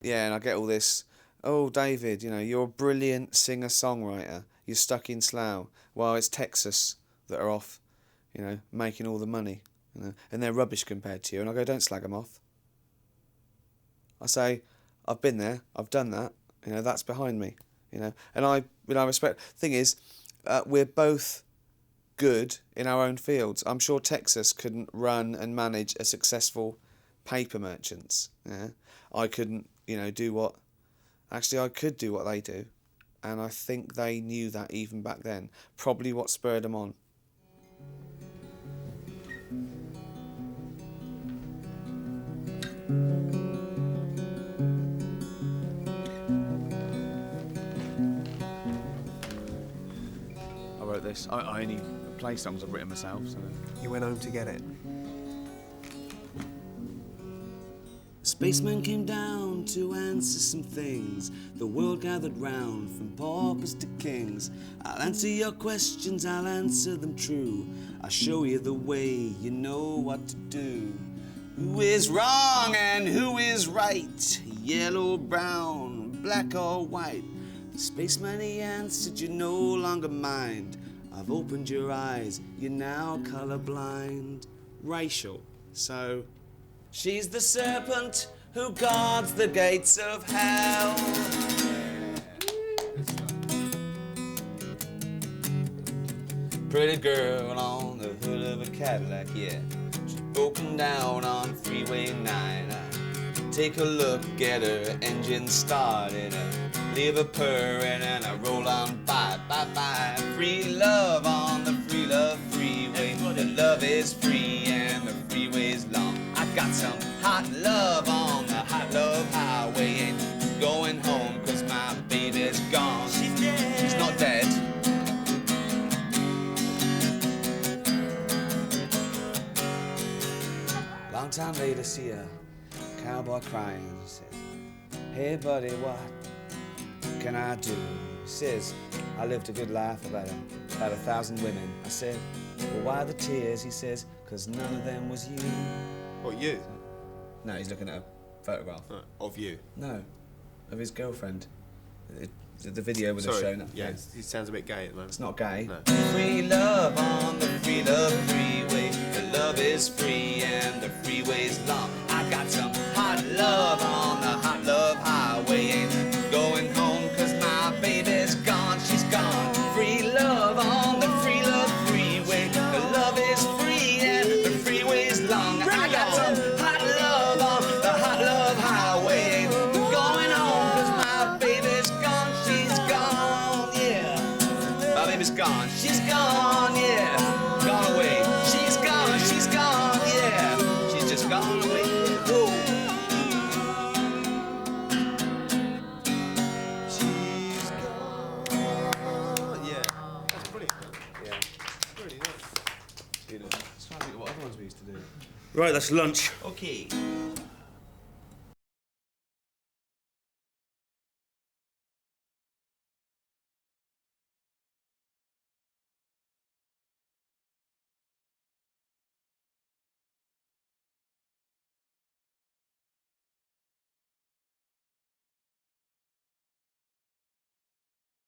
Yeah, and I get all this, oh, David, you know, you're a brilliant singer-songwriter. You're stuck in Slough. Well, it's Texas that are off, you know, making all the money. You know, and they're rubbish compared to you. And I go, don't slag them off. I say, I've been there. I've done that. You know, that's behind me. You know, and I respect. Thing is, we're both good in our own fields. I'm sure Texas couldn't run and manage a successful paper merchants. Yeah, I couldn't, you know, do what. Actually, I could do what they do, and I think they knew that even back then. Probably what spurred them on. I wrote this. I only play songs I've written myself. So. You went home to get it. Spaceman came down to answer some things. The world gathered round from paupers to kings. I'll answer your questions, I'll answer them true. I'll show you the way, you know what to do. Who is wrong and who is right? Yellow, brown, black or white? The spaceman, he answered, you no longer mind. I've opened your eyes, you're now colorblind. Racial, so... She's the serpent who guards the gates of hell. Pretty girl on the hood of a Cadillac, yeah. She's broken down on Freeway 9. Take a look at her engine started. Leave her purring and I roll on by, bye, bye. Free love on the free love freeway. The love is free and the freeway's long. I got some hot love on the hot love highway. Ain't going home cause my baby's gone. She's dead. She's not dead. Long time later, see a cowboy crying. Says, hey buddy, what can I do? He says, I lived a good life, about 1,000 women. I said, well, why the tears? He says, cause none of them was you. What, you? No, he's looking at a photograph. Of you? No, of his girlfriend. The video would have shown up. Yeah, he sounds a bit gay at the moment. It's not gay. No. Free love on the free love freeway. The love is free and the freeway's long. I got some hot love on the hot love highway. Ain't going home cause my baby's gone. She's gone. Free love on the free love freeway. The love is free and the freeway's long. I got some hot love on the hot love highway. Ain't going home cause my baby's gone. She's gone, yeah. My baby's gone. She's gone, yeah. Gone away. She's gone, yeah. She's just gone away. Woo. She's gone. Yeah. That's brilliant. Yeah. Really nice. You know, just trying to think of what other ones we used to do. Right, that's lunch. Okay.